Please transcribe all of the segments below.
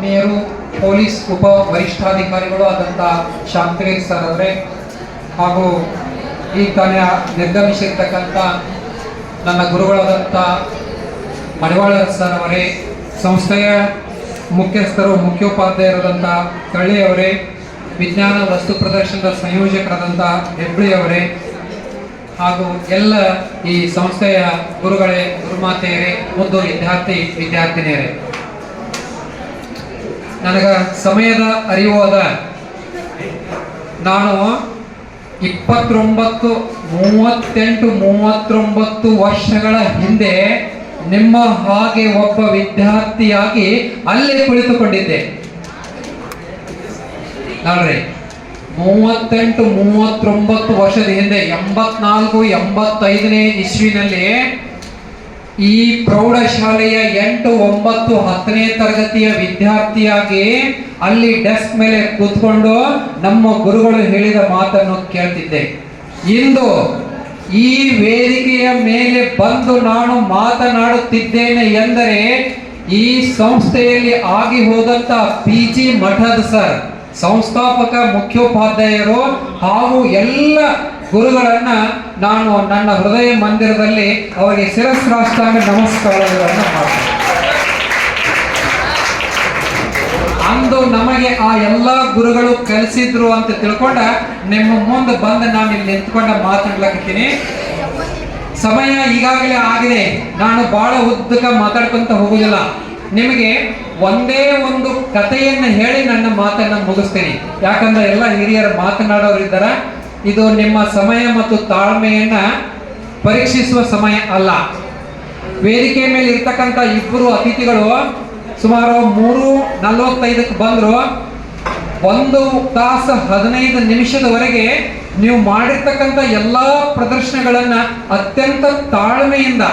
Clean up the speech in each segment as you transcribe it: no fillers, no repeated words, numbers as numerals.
ಆತ್ಮೀಯರು, ಪೊಲೀಸ್ ಉಪ ವರಿಷ್ಠಾಧಿಕಾರಿಗಳು ಆದಂಥ ಶಾಂತವೀರ್ ಸರ್ ಅವರೇ, ಹಾಗೂ ಈ ತಾನೇ ನಿರ್ಗಮಿಸಿರ್ತಕ್ಕಂಥ ನನ್ನ ಗುರುಗಳಾದಂಥ ಮಡಿವಾಳ ಸರ್ ಅವರೇ, ಸಂಸ್ಥೆಯ ಮುಖ್ಯಸ್ಥರು ಮುಖ್ಯೋಪಾಧ್ಯಾಯರಾದಂಥ ಕಳ್ಳಿಯವರೇ, ವಿಜ್ಞಾನ ವಸ್ತು ಪ್ರದರ್ಶನದ ಸಂಯೋಜಕರಾದಂಥ ಹೆಬ್ಳಿ ಅವರೇ, ಹಾಗೂ ಎಲ್ಲ ಈ ಸಂಸ್ಥೆಯ ಗುರುಗಳೇ, ಗುರುಮಾತೆಯರೇ, ಮುದ್ದು ವಿದ್ಯಾರ್ಥಿನಿಯರೇ, ನನಗೆ ಸಮಯದ ಅರಿವು ಅದ. ನಾನು 39 ವರ್ಷಗಳ ಹಿಂದೆ ನಿಮ್ಮ ಹಾಗೆ ಒಬ್ಬ ವಿದ್ಯಾರ್ಥಿಯಾಗಿ ಅಲ್ಲೇ ಕುಳಿತುಕೊಂಡಿದ್ದೆ. ನೋಡ್ರಿ, 39 ವರ್ಷದ ಹಿಂದೆ 84-85ನೇ ಇಸ್ವಿನಲ್ಲಿ ಈ ಪ್ರೌಢಶಾಲೆಯ 8, 9, 10ನೇ ತರಗತಿಯ ವಿದ್ಯಾರ್ಥಿಯಾಗಿ ಅಲ್ಲಿ ಡೆಸ್ಕ್ ಮೇಲೆ ಕೂತ್ಕೊಂಡು ನಮ್ಮ ಗುರುಗಳು ಹೇಳಿದ ಮಾತನ್ನು ಕೇಳ್ತಿದ್ದೆ. ಇಂದು ಈ ವೇದಿಕೆಯ ಮೇಲೆ ಬಂದು ನಾನು ಮಾತನಾಡುತ್ತಿದ್ದೇನೆ ಎಂದರೆ ಈ ಸಂಸ್ಥೆಯಲ್ಲಿ ಆಗಿ ಹೋದಂತ PG ಮಠದ ಸರ್, ಸಂಸ್ಥಾಪಕ ಮುಖ್ಯೋಪಾಧ್ಯಾಯರು ಹಾಗೂ ಎಲ್ಲ ಗುರುಗಳನ್ನ ನಾನು ನನ್ನ ಹೃದಯ ಮಂದಿರದಲ್ಲಿ ಅವರಿಗೆ ಶಿರಸ್ರಾಷ್ಟಾಂಗ ನಮಸ್ಕಾರಗಳನ್ನು ಮಾಡ್ತೇನೆ. ಅಂದು ನಮಗೆ ಆ ಎಲ್ಲ ಗುರುಗಳು ಕಲಿಸಿದ್ರು ಅಂತ ತಿಳ್ಕೊಂಡ ನಿಮ್ಮ ಮುಂದೆ ಬಂದು ನಾನು ಇಲ್ಲಿ ನಿಂತ್ಕೊಂಡ ಮಾತಾಡ್ಲಕತ್ತೀನಿ. ಸಮಯ ಈಗಾಗಲೇ ಆಗಿದೆ, ನಾನು ಬಹಳ ಉದ್ದಕ ಮಾತಾಡ್ಕೊಂತ ಹೋಗುದಿಲ್ಲ. ನಿಮಗೆ ಒಂದೇ ಒಂದು ಕಥೆಯನ್ನು ಹೇಳಿ ನನ್ನ ಮಾತನ್ನ ಮುಗಿಸ್ತೀನಿ. ಯಾಕಂದ್ರೆ ಎಲ್ಲ ಹಿರಿಯರು ಮಾತನಾಡೋರು ಇದ್ದಾರೆ. ಇದು ನಿಮ್ಮ ಸಮಯ ಮತ್ತು ತಾಳ್ಮೆಯನ್ನ ಪರೀಕ್ಷಿಸುವ ಸಮಯ ಅಲ್ಲ. ವೇದಿಕೆ ಮೇಲೆ ಇರ್ತಕ್ಕಂಥ ಇಬ್ಬರು ಅತಿಥಿಗಳು ಸುಮಾರು 3:45ಕ್ಕೆ ಬಂದ್ರು. 1 ತಾಸು 15 ನಿಮಿಷದವರೆಗೆ ನೀವು ಮಾಡಿರ್ತಕ್ಕಂಥ ಎಲ್ಲಾ ಪ್ರದರ್ಶನಗಳನ್ನ ಅತ್ಯಂತ ತಾಳ್ಮೆಯಿಂದ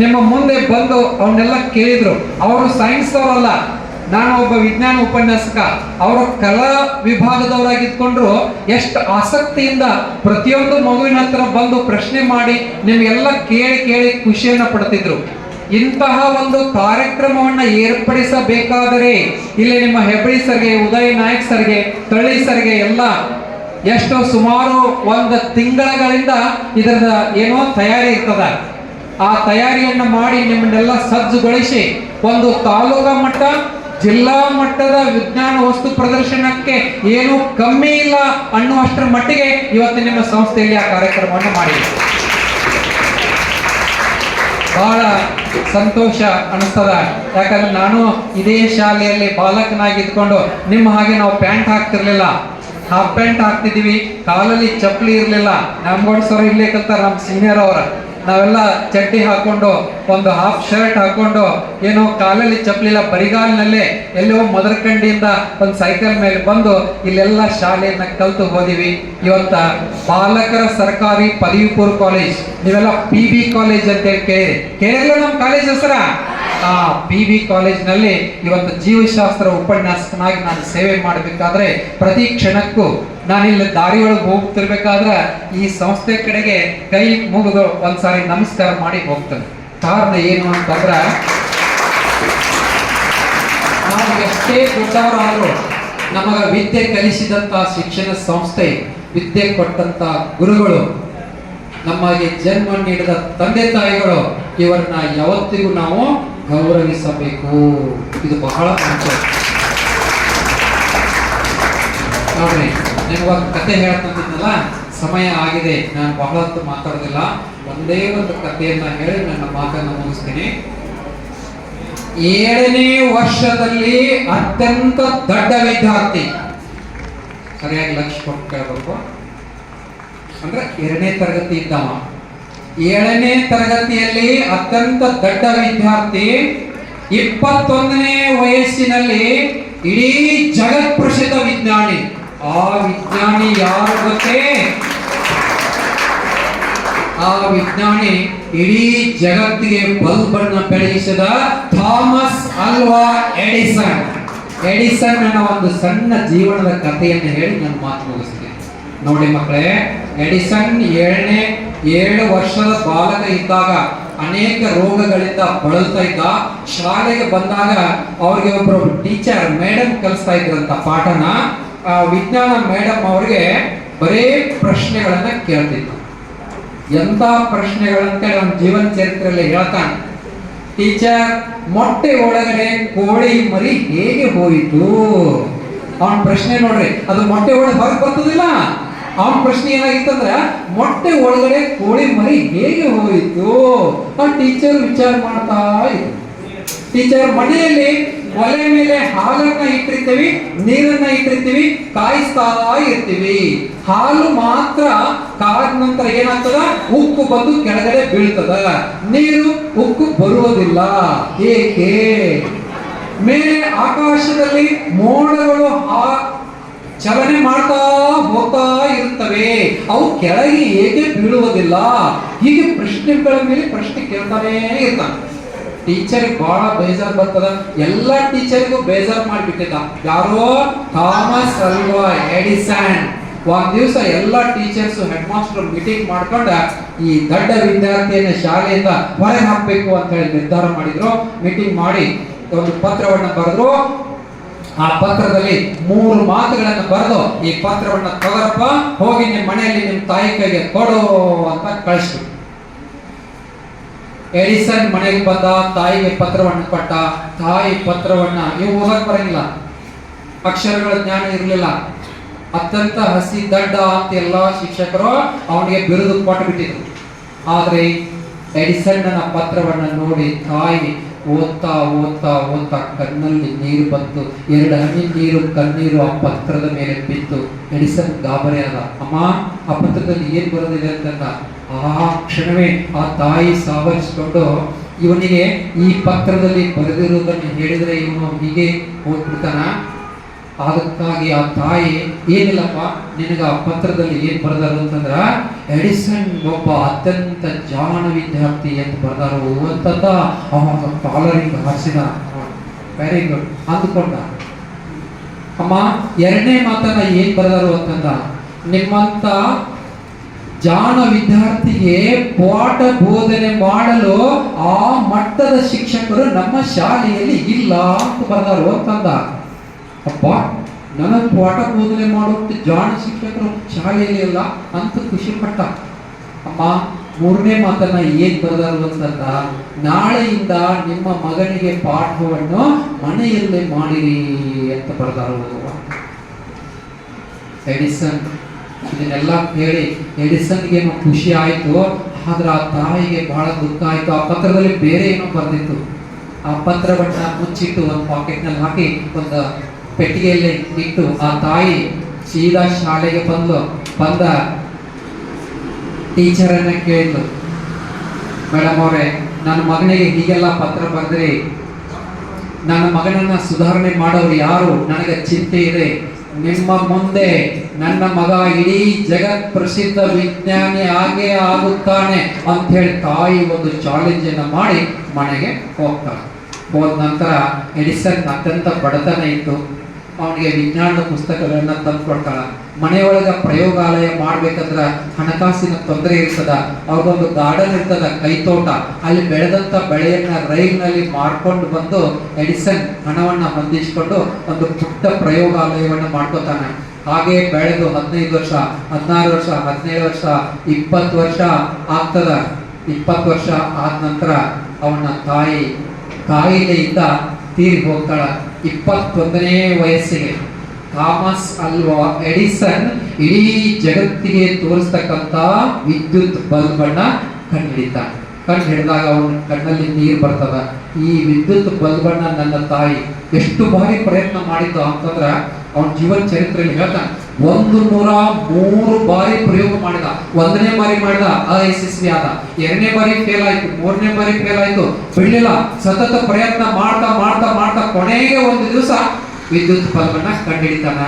ನಿಮ್ಮ ಮುಂದೆ ಬಂದು ಅವನ್ನೆಲ್ಲ ಕೇಳಿದ್ರು. ಅವರು ಸೈನ್ಸ್ ಅವರಲ್ಲ, ನಾನು ಒಬ್ಬ ವಿಜ್ಞಾನ ಉಪನ್ಯಾಸಕ. ಅವರು ಕಲಾ ವಿಭಾಗದವರಾಗಿದ್ಕೊಂಡ್ರು ಎಷ್ಟು ಆಸಕ್ತಿಯಿಂದ ಪ್ರತಿಯೊಂದು ಮಗುವಿನ ಹತ್ರ ಬಂದು ಪ್ರಶ್ನೆ ಮಾಡಿ ನಿಮಗೆಲ್ಲ ಕೇಳಿ ಖುಷಿಯನ್ನ ಪಡ್ತಿದ್ರು. ಇಂತಹ ಒಂದು ಕಾರ್ಯಕ್ರಮವನ್ನು ಏರ್ಪಡಿಸಬೇಕಾದರೆ ಇಲ್ಲಿ ನಿಮ್ಮ ಹೆಬ್ಳಿ ಸರ್ಗೆ, ಉದಯ್ ನಾಯಕ್ ಸರ್ಗೆ, ತಳ್ಳಿ ಸರ್ಗೆ ಎಲ್ಲ ಎಷ್ಟು ಸುಮಾರು 1 ತಿಂಗಳಿಂದ ಇದರ ಏನೋ ತಯಾರಿ ಇರ್ತದ. ಆ ತಯಾರಿಯನ್ನು ಮಾಡಿ ನಿಮ್ಮನ್ನೆಲ್ಲ ಸಜ್ಜುಗೊಳಿಸಿ ಒಂದು ತಾಲೂಕಾ ಮಟ್ಟ, ಜಿಲ್ಲಾ ಮಟ್ಟದ ವಿಜ್ಞಾನ ವಸ್ತು ಪ್ರದರ್ಶನಕ್ಕೆ ಏನು ಕಮ್ಮಿ ಇಲ್ಲ ಅನ್ನುವಷ್ಟರ ಮಟ್ಟಿಗೆ ಇವತ್ತು ನಿಮ್ಮ ಸಂಸ್ಥೆಯಲ್ಲಿ ಆ ಕಾರ್ಯಕ್ರಮವನ್ನು ಮಾಡಿದೆ. ಬಹಳ ಸಂತೋಷ ಅನಿಸ್ತದ. ಯಾಕಂದ್ರೆ ನಾನು ಇದೇ ಶಾಲೆಯಲ್ಲಿ ಬಾಲಕನಾಗಿದ್ಕೊಂಡು ನಿಮ್ಮ ಹಾಗೆ ನಾವು ಪ್ಯಾಂಟ್ ಹಾಕ್ತಿರ್ಲಿಲ್ಲ, ಹಾಫ್ ಪ್ಯಾಂಟ್ ಹಾಕ್ತಿದೀವಿ, ಕಾಲಲ್ಲಿ ಚಪ್ಪಲಿ ಇರಲಿಲ್ಲ. ನಮ್ಗೋಡ್ ಸರ್ ಇಲ್ಲೇ ಕಲ್ತಾರ ನಮ್ಮ ಸೀನಿಯರ್ ಅವರ. ನಾವೆಲ್ಲ ಚಡ್ಡಿ ಹಾಕೊಂಡು ಒಂದು ಹಾಫ್ ಶರ್ಟ್ ಹಾಕೊಂಡು ಏನೋ ಕಾಲಲ್ಲಿ ಚಪ್ಪಲಿಲ್ಲ, ಬರಿಗಾಲಿನಲ್ಲೇ ಎಲ್ಲೋ ಮದರಕಂಡಿಯಿಂದ ಒಂದು ಸೈಕಲ್ ಮೇಲೆ ಬಂದು ಇಲ್ಲೆಲ್ಲ ಶಾಲೆಯನ್ನ ಕಲ್ತು ಹೋದಿವಿ. ಇವತ್ತ ಬಾಲಕರ ಸರ್ಕಾರಿ ಪದವಿ ಪೂರ್ವ ಕಾಲೇಜ್, ನೀವೆಲ್ಲ PB ಕಾಲೇಜ್ ಅಂತ ಹೇಳಿ ಕೇಳಿಲ್ಲ ನಮ್ಮ ಕಾಲೇಜ್ ಹೆಸರ. ಆ PB ಕಾಲೇಜ್ನಲ್ಲಿ ಇವತ್ತು ಜೀವಶಾಸ್ತ್ರ ಉಪನ್ಯಾಸಕನಾಗಿ ನಾನು ಸೇವೆ ಮಾಡಬೇಕಾದ್ರೆ ಪ್ರತಿ ಕ್ಷಣಕ್ಕೂ ನಾನಿಲ್ಲಿ ದಾರಿ ಒಳಗೆ ಹೋಗ್ತಿರ್ಬೇಕಾದ್ರೆ ಈ ಸಂಸ್ಥೆ ಕಡೆಗೆ ಕೈ ಮುಗಿದು ಒಂದ್ಸಾರಿ ನಮಸ್ಕಾರ ಮಾಡಿ ಹೋಗ್ತೇನೆ. ಕಾರಣ ಏನು ಅಂತಂದ್ರೆ, ನಾವು ಎಷ್ಟೇ ದೊಡ್ಡವರಾದರೂ ನಮಗ ವಿದ್ಯೆ ಕಲಿಸಿದಂತ ಶಿಕ್ಷಣ ಸಂಸ್ಥೆ, ವಿದ್ಯೆ ಕೊಟ್ಟಂತ ಗುರುಗಳು, ನಮಗೆ ಜನ್ಮ ನೀಡಿದ ತಂದೆ ತಾಯಿಗಳು, ಇವರನ್ನ ಯಾವತ್ತಿಗೂ ನಾವು ಗೌರವಿಸಬೇಕು. ಇದು ಬಹಳ ಮುಖ್ಯ. ನೋಡ್ರಿ, ನಿಮ್ಗೊಂದು ಕತೆ ಹೇಳ್ತಿದ್ದಲ್ಲ, ಸಮಯ ಆಗಿದೆ, ನಾನು ಬಹಳ ಹೊತ್ತು ಮಾತಾಡೋದಿಲ್ಲ. ಒಂದೇ ಒಂದು ಕಥೆಯನ್ನ ಹೇಳಿ ನನ್ನ ಮಾತನ್ನು ಮುಗಿಸ್ತೀನಿ. 7ನೇ ವರ್ಷದಲ್ಲಿ ಅತ್ಯಂತ ದೊಡ್ಡ ವಿದ್ಯಾರ್ಥಿ, ಸರಿಯಾಗಿ ಲಕ್ಷ್ಯ ಕೊಟ್ಟು ಕೇಳಬೇಕು, ಅಂದ್ರೆ 2ನೇ ತರಗತಿ ಇದ್ದವ. 7ನೇ ತರಗತಿಯಲ್ಲಿ ಅತ್ಯಂತ ದೊಡ್ಡ ವಿದ್ಯಾರ್ಥಿ, 21ನೇ ವಯಸ್ಸಿನಲ್ಲಿ ಇಡೀ ಜಗತ್ ಪ್ರಸಿದ್ಧ ವಿಜ್ಞಾನಿ. ಆ ವಿಜ್ಞಾನಿ ಯಾರು ಗೊತ್ತೇ? ಆ ವಿಜ್ಞಾನಿ ಇಡೀ ಜಗತ್ತಿಗೆ ಬಲ್ಬ್ ಅನ್ನು ಬೆಳಗಿಸಿದ ಥಾಮಸ್ ಅಲ್ವಾ ಎಡಿಸನ್. ಎಡಿಸನ್ ಅನ್ನೋ ಒಂದು ಸಣ್ಣ ಜೀವನದ ಕಥೆಯನ್ನು ಹೇಳಿ ನನ್ನ ಮಾತು ಮುಗಿಸ್ತೀನಿ. ನೋಡಿ ಮಕ್ಕಳೇ, ಎಡಿಸನ್ 7 ವರ್ಷದ ಬಾಲಕ ಇದ್ದಾಗ ಅನೇಕ ರೋಗಗಳಿಂದ ಬಳಲ್ತಾ ಇದ್ದ. ಶಾಲೆಗೆ ಬಂದಾಗ ಅವ್ರಿಗೆ ಒಬ್ರು ಟೀಚರ್ ಮೇಡಮ್ ಕಲಿಸ್ತಾ ಇದ್ರಂತ ಪಾಠನ. ವಿಜ್ಞಾನ ಮೇಡಮ್ ಅವ್ರಿಗೆ ಬರೇ ಪ್ರಶ್ನೆಗಳನ್ನ ಕೇಳ್ತಿದ್ರು. ಎಂತ ಪ್ರಶ್ನೆಗಳಂತೇಳಿ ಅವನ ಜೀವನ ಚರಿತ್ರೆಯಲ್ಲಿ ಹೇಳ್ತಾನೆ. ಟೀಚರ್, ಮೊಟ್ಟೆ ಒಳಗಡೆ ಕೋಳಿ ಮರಿ ಹೇಗೆ ಹೋಯಿತು? ಅವನ ಪ್ರಶ್ನೆ ನೋಡ್ರಿ, ಅದು ಮೊಟ್ಟೆ ಒಳಗೆ ಹೊರಗೆ ಬರ್ತದಿಲ್ಲ. ಅವನ ಪ್ರಶ್ನೆ ಏನಾಗಿತ್ತಂದ್ರ, ಮೊಟ್ಟೆ ಒಳಗಡೆ ಕೋಳಿ ಮರಿ ಹೇಗೆ ಹೋಯಿತು? ಆ ಟೀಚರ್ ವಿಚಾರ ಮಾಡ್ತಾ ಇದ್ರು. ಟೀಚರ್, ಮನೆಯಲ್ಲಿ ಒಲೆ ಮೇಲೆ ಹಾಲನ್ನ ಇಟ್ಟಿರ್ತೀವಿ, ನೀರನ್ನ ಇಟ್ಟಿರ್ತೀವಿ, ಕಾಯಿಸ್ತಾ ಇರ್ತೀವಿ. ಹಾಲು ಮಾತ್ರ ಕಾದ ನಂತರ ಏನಾಗ್ತದ, ಉಕ್ಕು ಬಂದು ಕೆಳಗಡೆ ಬೀಳ್ತದ, ನೀರು ಉಕ್ಕು ಬರುವುದಿಲ್ಲ. ಏಕೆ? ಮೇಲೆ ಆಕಾಶದಲ್ಲಿ ಮೋಡಗಳು ಚಲನೆ ಮಾಡ್ತಾ ಹೋಗ್ತಾ ಇರುತ್ತವೆ, ಅವು ಕೆಳಗೆ ಹೇಗೆ ಬೀಳುವುದಿಲ್ಲ? ಹೀಗೆ ಪ್ರಶ್ನೆಗಳ ಮೇಲೆ ಪ್ರಶ್ನೆ ಕೇಳ್ತಾನೆ ಇರ್ತಾನೆ. ಟೀಚರ್ಗೆ ಬಹಳ ಬೇಜಾರ್ ಬರ್ತದ. ಎಲ್ಲ ಟೀಚರ್ಗೂ ಬೇಜಾರ್ ಮಾಡಿಬಿಟ್ಟಿದ್ದ. ಯಾರೋ ಥಾಮಸ್ ಅಲ್ವಾ ಎಡಿಸನ್. ಒಂದ್ ದಿವಸ ಎಲ್ಲ ಟೀಚರ್ಸ್ ಹೆಡ್ ಮಾಸ್ಟರ್ ಮೀಟಿಂಗ್ ಮಾಡ್ಕೊಂಡ ಈ ದೊಡ್ಡ ವಿದ್ಯಾರ್ಥಿಯನ್ನ ಶಾಲೆಯಿಂದ ಹೊರಗೆ ಹಾಕ್ಬೇಕು ಅಂತ ಹೇಳಿ ನಿರ್ಧಾರ ಮಾಡಿದ್ರು. ಮೀಟಿಂಗ್ ಮಾಡಿ ಒಂದು ಪತ್ರವನ್ನ ಬರೆದ್ರು. ಆ ಪತ್ರದಲ್ಲಿ 3 ಮಾತುಗಳನ್ನು ಬರೆದು, ಈ ಪತ್ರವನ್ನ ತಗೋರಪ್ಪ, ಹೋಗಿ ನಿಮ್ಮ ಮನೆಯಲ್ಲಿ ನಿಮ್ಮ ತಾಯಿ ಕೈಗೆ ಕೊಡು ಅಂತ ಕಳಿಸ್ಬಿಟ್ಟು. ಎಡಿಸನ್ ಮನೆಗೆ ಬಂದ, ತಾಯಿಗೆ ಪತ್ರವನ್ನು ಕೊಟ್ಟ. ತಾಯಿ ಪತ್ರವನ್ನ, ಇವು ಓದಕ್ ಬರಂಗಿಲ್ಲ, ಅಕ್ಷರಗಳ ಜ್ಞಾನ ಇರಲಿಲ್ಲ, ಅತ್ಯಂತ ಹಸಿ ದಡ್ಡ ಅಂತ ಎಲ್ಲಾ ಶಿಕ್ಷಕರು ಅವನಿಗೆ ಬಿರುದು ಕೊಟ್ಟು ಬಿಟ್ಟಿದ್ರು. ಆದ್ರೆ ಎಡಿಸನ್ ಪತ್ರವನ್ನ ನೋಡಿ ತಾಯಿ ಓದ್ತಾ ಓದ್ತಾ ಓದ್ತಾ ಕಣ್ಣಲ್ಲಿ ನೀರು ಬಂತು. 2 ಹನಿ ನೀರು ಕಣ್ಣೀರು ಆ ಪತ್ರದ ಮೇಲೆ ಬಿತ್ತು. ಎಡಿಸನ್ ಗಾಬರಿ ಆದ. ಅಮ್ಮ, ಆ ಪತ್ರದಲ್ಲಿ ಏನ್ ಬರೋದಿದೆ ಅಂತಂದ. ಆ ಕ್ಷಣವೇ ಆ ತಾಯಿ ಸಾವರಿಸಿಕೊಂಡು, ಇವನಿಗೆ ಈ ಪತ್ರದಲ್ಲಿ ಬರೆದಿರುವುದನ್ನು ಹೇಳಿದ್ರೆ ಇವನು ಹೀಗೆ ಹೋಗ್ಬಿಡ್ತಾನ. ಅದಕ್ಕಾಗಿ ಆ ತಾಯಿ, ಏನಿಲ್ಲಪ್ಪ, ನಿನಗ ಆ ಪತ್ರದಲ್ಲಿ ಏನ್ ಬರೆದಾರು ಅಂತಂದ್ರ, ಎಡಿಸನ್ ಒಬ್ಬ ಅತ್ಯಂತ ಜಾಣ ವಿದ್ಯಾರ್ಥಿ ಅಂತ ಬರೆದಾರು ಅಂತಂದ. ಅವಾಗ ಕಾಲರಿಂಗ್ ಹಾರಿಸಿದ. ವೆರಿ ಗುಡ್ ಅಂದುಕೊಂಡ. ಅಮ್ಮ, 2ನೇ ಮಾತನ್ನ ಏನ್ ಬರೆದಾರು ಅಂತಂದ, ನಿಮ್ಮಂತ ಜಾಣ ವಿದ್ಯಾರ್ಥಿಗೆ ಪಾಠ ಬೋಧನೆ ಮಾಡಲು ಆ ಮಟ್ಟದ ಶಿಕ್ಷಕರು ನಮ್ಮ ಶಾಲೆಯಲ್ಲಿ ಇಲ್ಲ ಅಂತ ಬರೆದಾರು ಅಂತಂದ. ಅಪ್ಪ, ನನಗೆ ಪಾಠ ಬೋಧನೆ ಮಾಡುವಂತ ಜಾಣ ಶಿಕ್ಷಕರು ಶಾಲೆಯಲ್ಲಿ ಇಲ್ಲ ಅಂತ ಖುಷಿ ಪಟ್ಟ. ಅಮ್ಮ, 3ನೇ ಮಾತನ್ನ ಏನ್ ಬರೆದಾರು ಅಂತಂದ, ನಾಳೆಯಿಂದ ನಿಮ್ಮ ಮಗನಿಗೆ ಪಾಠವನ್ನು ಮನೆಯಲ್ಲೇ ಮಾಡಿರಿ ಅಂತ ಬರೆದಾರು. ಎಡಿಸನ್ ಇದನ್ನೆಲ್ಲ ಕೇಳಿ ಎಡಿಸನ್ಗೆ ಖುಷಿ ಆಯ್ತು. ಆದ್ರೆ ಆ ತಾಯಿಗೆ ಬಹಳ ದುಃಖ ಆಯ್ತು. ಆ ಪತ್ರದಲ್ಲಿ ಬೇರೆ ಏನೋ ಬರೆದಿತ್ತು. ಆ ಪತ್ರವನ್ನ ಮುಚ್ಚಿಟ್ಟು ಒಂದು ಪಾಕೆಟ್ ನಲ್ಲಿ ಹಾಕಿ ಒಂದು ಪೆಟ್ಟಿಗೆಯಲ್ಲಿ ಇಟ್ಟು ಆ ತಾಯಿ ಸೀದಾ ಶಾಲೆಗೆ ಬಂದ ಟೀಚರ್ ಅನ್ನ ಕೇಳಿದ್ಲು, ಮೇಡಮ್ ಅವರೇ, ನನ್ನ ಮಗನಿಗೆ ಹೀಗೆಲ್ಲ ಪತ್ರ ಬರೆದ್ರಿ, ನನ್ನ ಮಗನನ್ನ ಸುಧಾರಣೆ ಮಾಡೋರು ಯಾರು? ನನಗೆ ಚಿಂತೆ ಇದೆ. ನಿಮ್ಮ ಮುಂದೆ ನನ್ನ ಮಗ ಇಡೀ ಜಗತ್ ಪ್ರಸಿದ್ಧ ವಿಜ್ಞಾನಿ ಆಗೇ ಆಗುತ್ತಾನೆ ಅಂತ ಹೇಳಿ ತಾಯಿ ಒಂದು ಚಾಲೆಂಜ್ ಅನ್ನ ಮಾಡಿ ಮನೆಗೆ ಹೋಗ್ತಾಳೆ. ಹೋದ ನಂತರ ಎಡಿಸನ್ ಅತ್ಯಂತ ಬಡತನ ಇತ್ತು. ಅವನಿಗೆ ವಿಜ್ಞಾನದ ಪುಸ್ತಕಗಳನ್ನ ತಂದು ಕೊಡ್ತಾಳ. ಮನೆಯೊಳಗ ಪ್ರಯೋಗಾಲಯ ಮಾಡ್ಬೇಕಂದ್ರ ಹಣಕಾಸಿನ ತೊಂದರೆ ಇರ್ತದ. ಅವ್ರದೊಂದು ಗಾರ್ಡನ್ ಇರ್ತದ, ಕೈತೋಟ. ಅಲ್ಲಿ ಬೆಳೆದಂತ ಬೆಳೆಯನ್ನ ರೈಲ್ನಲ್ಲಿ ಮಾರ್ಕೊಂಡು ಬಂದು ಎಡಿಸನ್ ಹಣವನ್ನ ಹೊಂದಿಸಿಕೊಂಡು ಒಂದು ಪುಟ್ಟ ಪ್ರಯೋಗಾಲಯವನ್ನ ಮಾಡ್ಕೋತಾನೆ. ಹಾಗೆ ಬೆಳೆದು 15 ವರ್ಷ, 16 ವರ್ಷ, 17 ವರ್ಷ, 20 ವರ್ಷ ಆಗ್ತದ. 20 ವರ್ಷ ಆದ ನಂತರ ಅವನ ತಾಯಿ ಕಾಯಿಲೆಯಿಂದ ತೀರಿ ಹೋಗ್ತಾಳ. 21ನೇ ವಯಸ್ಸಿಗೆ ಥಾಮಸ್ ಅಲ್ವಾ ಎಡಿಸನ್ ಇಡೀ ಜಗತ್ತಿಗೆ ತೋರಿಸ್ತಕ್ಕಂಥ ವಿದ್ಯುತ್ ಬಲ್ಬ್ ಅನ್ನ ಕಂಡುಹಿಡಿತಾನೆ. ಕಂಡು ಹಿಡಿದಾಗ ಅವನ ಕಣ್ಣಲ್ಲಿ ನೀರು ಬರ್ತದ. ಈ ವಿದ್ಯುತ್ ಬಲ್ಬ್ ಅನ್ನ ನನ್ನ ತಾಯಿ ಎಷ್ಟು ಬಾರಿ ಪ್ರಯತ್ನ ಮಾಡಿದ್ದು ಅಂತಂದ್ರ ಅವನ ಜೀವನ ಚರಿತ್ರೆಯಲ್ಲಿ ಹೇಳ್ತಾನೆ. 103 ಬಾರಿ ಪ್ರಯೋಗ ಮಾಡಿದ. 1ನೇ ಬಾರಿ ಮಾಡಿದ, ಅಯಶಸ್ವಿ ಆದ. 2ನೇ ಬಾರಿ ಫೇಲ್ ಆಯ್ತು, 3ನೇ ಬಾರಿ ಫೇಲ್ ಆಯ್ತು, ಬಿಡ್ಲಿಲ್ಲ. ಸತತ ಪ್ರಯತ್ನ ಮಾಡ್ತಾ ಮಾಡ್ತಾ ಮಾಡ್ತಾ ಕೊನೆಗೆ ಒಂದು ದಿವಸ ವಿದ್ಯುತ್ ಬಲ್ಬನ್ನ ಕಂಡುಹಿಡಿತಾನ.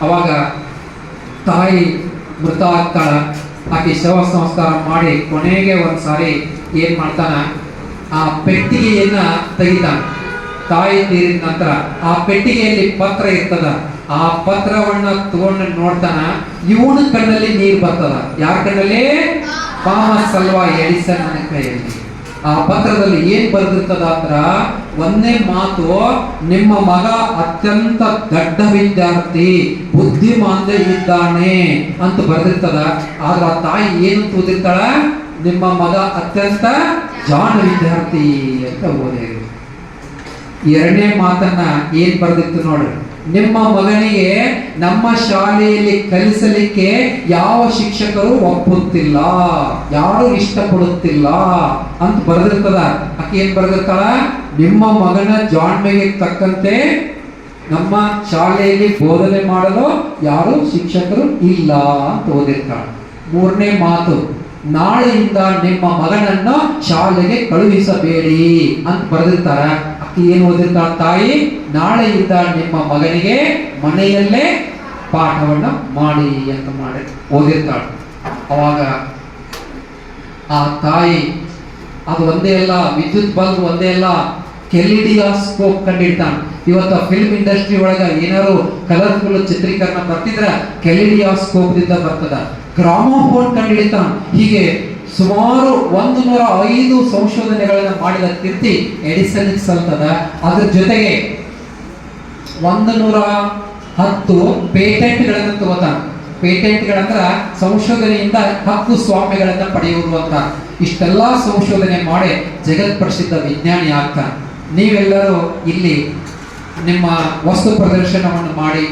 ಅವಾಗ ತಾಯಿ ಮೃತ ಆಗ್ತಾಳ. ಆಕೆ ಶವ ಸಂಸ್ಕಾರ ಮಾಡಿ ಕೊನೆಗೆ ಒಂದ್ಸಾರಿ ಏನ್ ಮಾಡ್ತಾನ, ಆ ಪೆಟ್ಟಿಗೆಯನ್ನ ತೆಗಿತಾನ. ತಾಯಿ ತೀರಿದ ನಂತರ ಆ ಪೆಟ್ಟಿಗೆಯಲ್ಲಿ ಪತ್ರ ಇರ್ತದ. ಆ ಪತ್ರವನ್ನ ತಗೊಂಡು ನೋಡ್ತಾನ. ಇವನ ಕಣ್ಣಲ್ಲಿ ನೀರು ಬರ್ತದ. ಯಾರ ಕಣ್ಣಲ್ಲಿ? ಥಾಮಸ್ ಅಲ್ವಾ ಎಡಿಸನ್ ಕೈಯಲ್ಲಿ. ಆ ಪತ್ರದಲ್ಲಿ ಏನ್ ಬರೆದಿರ್ತದ ಅಂದ್ರ ಒಂದೇ ಮಾತು, ನಿಮ್ಮ ಮಗ ಅತ್ಯಂತ ದಡ್ಡ ವಿದ್ಯಾರ್ಥಿ, ಬುದ್ಧಿಮಾಂದ್ಯ ಇದ್ದಾನೆ ಅಂತ ಬರೆದಿರ್ತದ. ಆದ್ರೆ ಆ ತಾಯಿ ಏನು ಓದಿರ್ತಾಳ, ನಿಮ್ಮ ಮಗ ಅತ್ಯಂತ ಜಾಣ ವಿದ್ಯಾರ್ಥಿ ಅಂತ ಓದಿ. ಎರಡನೇ ಮಾತನ್ನ ಏನ್ ಬರೆದಿತ್ತು ನೋಡ್ರಿ, ನಿಮ್ಮ ಮಗನಿಗೆ ನಮ್ಮ ಶಾಲೆಯಲ್ಲಿ ಕಲಿಸಲಿಕ್ಕೆ ಯಾವ ಶಿಕ್ಷಕರು ಒಪ್ಪುತ್ತಿಲ್ಲ, ಯಾರು ಇಷ್ಟಪಡುತ್ತಿಲ್ಲ ಅಂತ ಬರೆದಿರ್ತದ. ಆಕೆ ಏನ್ ಬರೆದಿರ್ತಾಳ, ನಿಮ್ಮ ಮಗನ ಜಾಣ್ಮೆಗೆ ತಕ್ಕಂತೆ ನಮ್ಮ ಶಾಲೆಯಲ್ಲಿ ಬೋಧನೆ ಮಾಡಲು ಯಾರು ಶಿಕ್ಷಕರು ಇಲ್ಲ ಅಂತ ಓದಿರ್ತಾಳ. ಮೂರನೇ ಮಾತು, ನಾಳೆಯಿಂದ ನಿಮ್ಮ ಮಗನನ್ನು ಶಾಲೆಗೆ ಕಳುಹಿಸಬೇಡಿ ಅಂತ ಬರೆದಿರ್ತಾರ. ಅಕ್ಕಿ ಏನು ಓದಿರ್ತಾಳ ತಾಯಿ, ನಾಳೆಯಿಂದ ನಿಮ್ಮ ಮಗನಿಗೆ ಮನೆಯಲ್ಲೇ ಪಾಠವನ್ನ ಮಾಡಿ ಅಂತ ಮಾಡಿ ಓದಿರ್ತಾಳ. ಅವಾಗ ಆ ತಾಯಿ ಅದು ಒಂದೇ ಅಲ್ಲ, ವಿದ್ಯುತ್ ಬಲ್ಬ್ ಒಂದೇ ಅಲ್ಲ, ಕೆಲಿಡಿಯಾಸ್ಕೋಪ್ ಕಂಡಿಡ್ತಾನೆ. ಇವತ್ತು ಫಿಲ್ಮ್ ಇಂಡಸ್ಟ್ರಿ ಒಳಗ ಏನಾರು ಕಲರ್ಫುಲ್ ಚಿತ್ರೀಕರಣ ಬರ್ತಿದ್ರ ಕೆಲಿಡಿಯಾಸ್ಕೋಪ್ ದಿಂದ ಬರ್ತದ. ಗ್ರಾಮೋಫೋನ್ ಕಂಡುಹಿಡಿತಾನ. ಹೀಗೆ ಸುಮಾರು 105 ಸಂಶೋಧನೆಗಳನ್ನ ಮಾಡಿದ ಕೀರ್ತಿ ಎಡಿಸನ್ ಸಲ್ತದ. ಅದ್ರ ಜೊತೆಗೆ 110 ಪೇಟೆಂಟ್ಗಳನ್ನ ತಗೋತಾನ. ಪೇಟೆಂಟ್ಗಳಂದ್ರ ಸಂಶೋಧನೆಯಿಂದ ಹಕ್ಕು ಸ್ವಾಮ್ಯಗಳನ್ನ ಪಡೆಯುವುದು ಅಂತ. ಇಷ್ಟೆಲ್ಲಾ ಸಂಶೋಧನೆ ಮಾಡಿ ಜಗತ್ ಪ್ರಸಿದ್ಧ ವಿಜ್ಞಾನಿ ಆಗ್ತಾನೆ. ನೀವೆಲ್ಲರೂ ಇಲ್ಲಿ ನಿಮ್ಮ ವಸ್ತು ಪ್ರದರ್ಶನವನ್ನು ಮಾಡಿ